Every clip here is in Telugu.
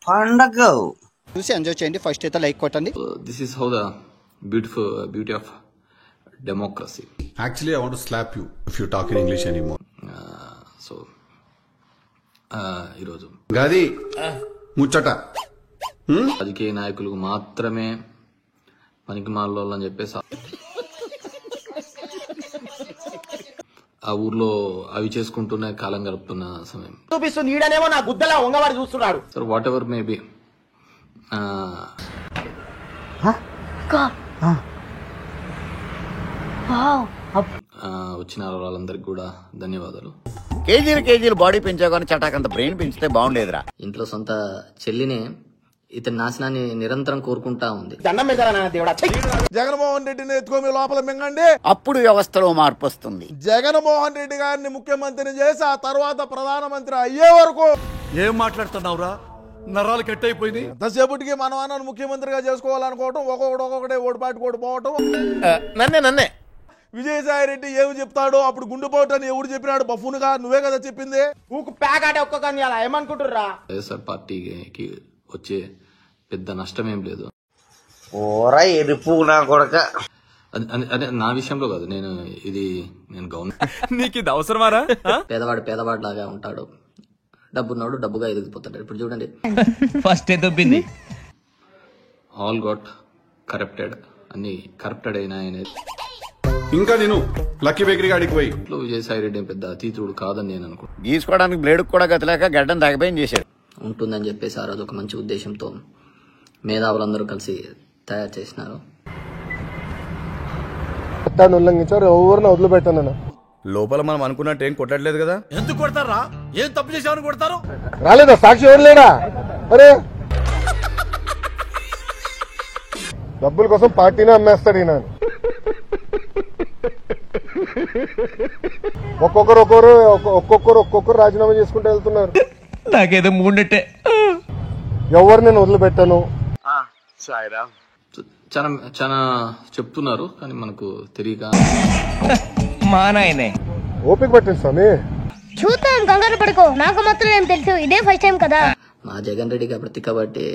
పండగ చూసి ఎంజాయ్ చేయండి. ఫస్ట్ అయితే లైక్ కొట్టండి. This is how the beauty of democracy. Actually, I want to slap you if you talk in English anymore. So ఈరోజు గది ముచ్చట రాజకీయ నాయకులకు మాత్రమే పనికి మాలోళ్ళు అని చెప్పేసి ఆ ఊర్లో అవి చేసుకుంటూనే కాలం గడుపుతున్న సమయం చూపిస్తుంది. ఈడనేమో నా గుద్దలా ఉంగవాడు చూస్తున్నాడు. Sir what ever may be వచ్చిన వాళ్ళందరికి కూడా ధన్యవాదాలు. కేజీలు బాడీ పెంచావు కానీ చటాకంత బ్రెయిన్ పెంచితే బాగుండేదిరా. ఇంట్లో సొంత చెల్లినే ఇతని నాశనాన్ని నిరంతరం కోరుకుంటా ఉంది. దండం మీద దేవుడా. జగన్మోహన్ రెడ్డిని ఎత్తుకోమి లోపల మింగండి, అప్పుడు వ్యవస్థలో మార్పు వస్తుంది. జగన్మోహన్ రెడ్డి గారిని ముఖ్యమంత్రిని చేసి ఆ తర్వాత ప్రధానమంత్రి అయ్యే వరకు ఏం మాట్లాడుతున్నావురా? నరాలు కట్ అయిపోయింది. ఎంతసేపటికి మనం అన్న ముఖ్యమంత్రిగా చేసుకోవాలనుకోవటం, ఒక్కొక్కడే ఓడిపాటి పోవటం. నన్నే విజయసాయి రెడ్డి ఏమి చెప్తాడో అప్పుడు గుండెపోటు అని ఎవడు చెప్పినాడు? బఫూన్గా నువ్వే కదా చెప్పింది. ఊకు ప్యాకాటే ఒక్క కానీ అలా ఏమనుకుంటుర్రా? వైఎస్ఆర్ పార్టీకి వచ్చే పెద్ద నష్టం ఏం లేదు. ఓరా ఎరుపు నా కొడక. అదే నా విషయంలో కాదు, నేను గవర్నమెంట్ నీకు ఇది అవసరమారా? పేదవాడు లాగా ఉంటాడు, డబ్బున్నాడు డబ్బుగా ఎదిగిపోతాడు. ఇప్పుడు చూడండి, ఫస్ట్ దొబ్బింది, ఆల్ గాట్ కరప్టెడ్, అన్ని కరప్టెడ్ అయినా అనేది. ఇంకా నేను లక్కీ బేకరీ గాడికి పోయి విజయసాయి రెడ్డి పెద్ద అతీతుడు కాదని నేను అనుకుంటున్నాను. గీసుకోవడానికి బ్లేడ్ కూడా గతలేక గడ్డం తగ్గపోయి చేశాడు. ఉంటుందని చెప్పేసి ఆ రోజు ఒక మంచి ఉద్దేశంతో మేధావులందరూ కలిసి తయారు చేసినారు. ఉల్లంఘించారు, ఎవరిని వదిలిపెట్టాను. లోపల మనం అనుకున్నట్టు ఏం కొట్టట్లేదు కదా? ఎందుకు కొడతారా? ఏం తప్పు చేసామని కొడతారు? రాలేదా సాక్షి? ఎవరు లేడా? అరే డబ్బుల కోసం పార్టీనే అమ్మేస్తాడు ఈయన. ఒక్కొక్కరు రాజీనామా చేసుకుంటూ వెళ్తున్నారు. నాకేదో మూడట్టే. ఎవరు నేను వదిలిపెట్టాను. చాలా చాలా చెప్తున్నారు కానీ మనకు తెలియక మా నాయనే ఓపిక పట్టింది స్వామి. చూద్దాం, కంగారు పడుకో. నాకు మాత్రం ఏం తెలుసు, ఇదే ఫస్ట్ టైం కదా. మా జగన్ రెడ్డి కాబట్టి కాబట్టి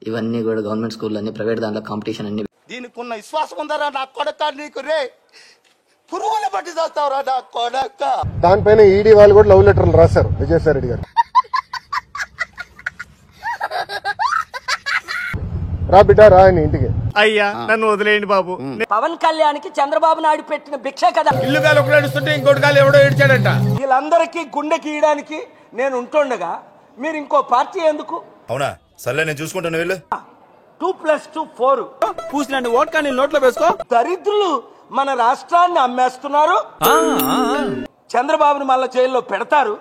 ఇవన్నీ కూడా గవర్నమెంట్ స్కూల్ అన్ని ప్రైవేట్ దాంట్లో కాంపిటీషన్ అన్ని. దీనికి ఉన్న విశ్వాసం ఉందరా నా కొడక? నీకు రే పురుగుల పట్టి చేస్తావురా నా కొడక. దానిపైన ఈడీ వాళ్ళు కూడా లవ్ లెటర్లు రాశారు విజయసాయి రెడ్డి గారు. రా బిడ్డ రా అని ఇంటికి. అయ్యా నన్ను వదిలేయండి బాబు. పవన్ కళ్యాణ్ కి చంద్రబాబు నాయుడు పెట్టిన భిక్ష కదా. ఇల్లు గాలి ఒకటి నడుస్తుంటే ఇంకోటి గాలి ఎవడో ఏడ్చాడంట. వీళ్ళందరికీ గుండె గీయడానికి నేను ఉంటుండగా మీరు ఇంకో పార్టీ ఎందుకు? అవునా? సర్లే నేను చూసుకుంటాను. వెళ్ళు. 2+2 4 పూసినండి ఓట్కా నీ నోట్లో వేసుకో. దరిద్రులు మన రాష్ట్రాన్ని అమ్మేస్తున్నారు. చంద్రబాబుని మళ్ళా జైల్లో పెడతారు.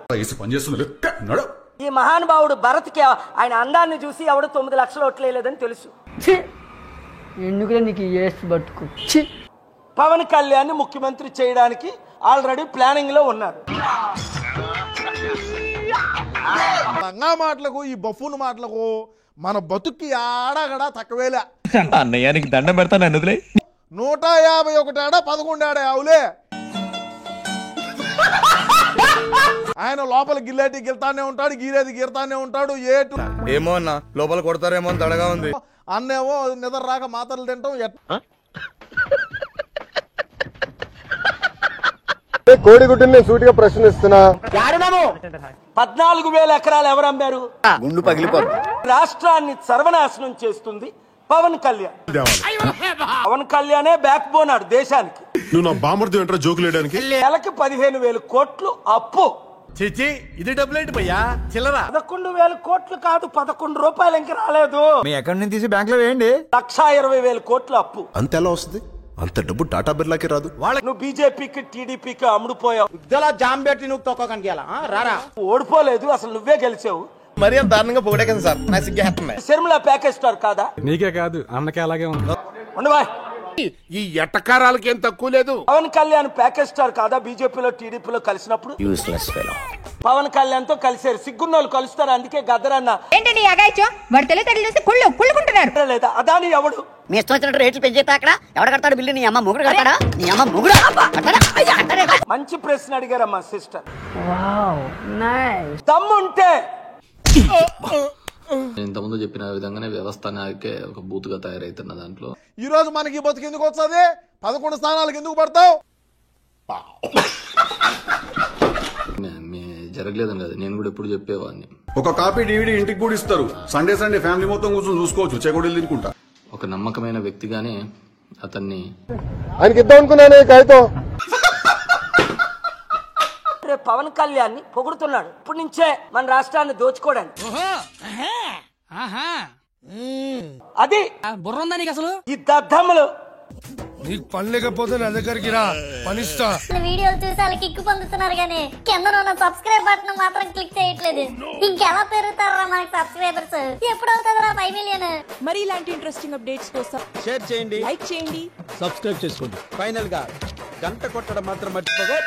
ఈ మహానుభావుడు భరత్ కి ఆయన అందాన్ని చూసి ఎవడు 9 లక్షలు ఓట్లేదని తెలుసు. ఎందుకు నీకు బతుకు. పవన్ కళ్యాణ్ ని ముఖ్యమంత్రి చేయడానికి ఆల్రెడీ ప్లానింగ్ లో ఉన్నారు. మాటలకు ఈ బఫూన్ మాటలకు మన బతుక్కి ఆడగడా తక్కువేలే. అన్నయ్యానికి దండం పెడతా నన్ను వదిలే. 151 ఆడ 11 ఆడే అవులే. ఆయన లోపల గిల్లేటి గిల్తానే ఉంటాడు, గీరేది గీరుతానే ఉంటాడు. ఏమో అన్న లోపల కొడతారేమో అని తడగా ఉంది. అన్నేమో నిద్ర రాక మాత్రలు తింటాం. కోడిగుడ్డుని నేను సూటిగా ప్రశ్నిస్తున్నా. 14,000 ఎకరాలు ఎవరు అమ్మారు? గుండు పగిలిపోతుంది. రాష్ట్రాన్ని సర్వనాశనం చేస్తుంది పవన్ కళ్యాణ్. పవన్ కళ్యాణే బ్యాక్ బోన్ ఆడు దేశానికి. నువ్వు నా బామర్ది వెంటనే జోకులు వేయడానికి. నెలకి 15,000 కోట్లు అప్పు. చిచి ఇది డబ్బులు ఏంటి భయ్యా? చిల్లరా 11,000 కోట్లు కాదు, 11 రూపాయలు ఇంకా రాలేదు. మీ అకౌంట్ నుంచి తీసి బ్యాంక్ లో వేయండి. 1,20,000 కోట్లు అప్పు. అంత ఎలా వస్తుంది? అంత డబ్బు టాటా బిర్లాకి రాదు. నువ్వు బీజేపీకి టీడీపీకి అమ్ముడుపోయావు. ఇద్దలా జామ్ పెట్టి నువ్వు తొక్కడానికి రారా. ఓడిపోలేదు, అసలు నువ్వే గెలిచావు. మరి అంత దారుణంగా పొగడే కదా సార్, నాకు సిగ్గేస్తుంది. శర్మిల ప్యాకేజ్ స్టార్ కాదా? నీకే కాదు అన్నకే అలాగే ఉంది. ఉండవా ఈ ఎట్టకారాలకి ఏం తక్కువ లేదు. పవన్ కళ్యాణ్ ప్యాకేజ్ స్టార్ కాదా? బీజేపీలో టీడీపీలో కలిసినప్పుడు పవన్ కళ్యాణ్ తో కలిసారు. సిగ్గున్నోళ్ళు కలుస్తారు, అందుకే గద్దరన్న లేదా అదాని ఎవడు? మీ ఇష్టం వచ్చినట్టు రేట్లు పెంచేస్తా అక్కడ ఎవడ కడతాడు బిల్లు? నీ అమ్మ మొగుడు కడతాడా? నీ అమ్మ మొగుడు. మంచి ప్రశ్న అడిగారమ్మా సిస్టర్. దమ్ముంటే నేను ఇంతకుముందు చెప్పిన విధంగానే వ్యవస్థ నాకే ఒక బూతుగా తయారైతున్న దాంట్లో ఈ రోజు మనకి బతుకు ఎందుకు వస్తుంది? 11 స్థానాలకు ఎందుకు పడతావు? జరగలేదని కదా, నేను కూడా ఎప్పుడు చెప్పేవాడిని. ఒక కాపీ DVD ఇంటికి కూడా ఇస్తారు. సండే ఫ్యామిలీ మొత్తం కూర్చొని చూసుకోవచ్చు, చెగొడీలు తినుకుంటా. ఒక నమ్మకమైన వ్యక్తిగానే అతన్ని ఆయనకి ఇద్దాం అనుకున్నానే కాగితం. రేపు పవన్ కళ్యాణ్ పొగుడుతున్నాడు ఇప్పటి నుంచే మన రాష్ట్రాన్ని దోచుకోవడానికి. అది బుర్రందా నీకు అసలు? ఈ దద్దమ్మలు నీకు పని లేకపోతే నా దగ్గరికి రా, పనిస్తా. వీడియోలు చూసి వాళ్ళకి కిక్కు పొందుతున్నారు కానీ కింద ఉన్న సబ్స్క్రైబ్ బటన్ మాత్రం క్లిక్ చేయట్లేదు. ఇంకెలా పెరుగుతారా మనకి సబ్స్క్రైబర్స్? ఎప్పుడు అవుతుందా 5 మిలియన్? మరి ఇలాంటి ఇంట్రెస్టింగ్ అప్డేట్స్ కోసం షేర్ చేయండి, లైక్ చేయండి, సబ్స్క్రైబ్ చేసుకోండి. ఫైనల్ గా గంట కొట్టడం మాత్రం మర్చిపోగా.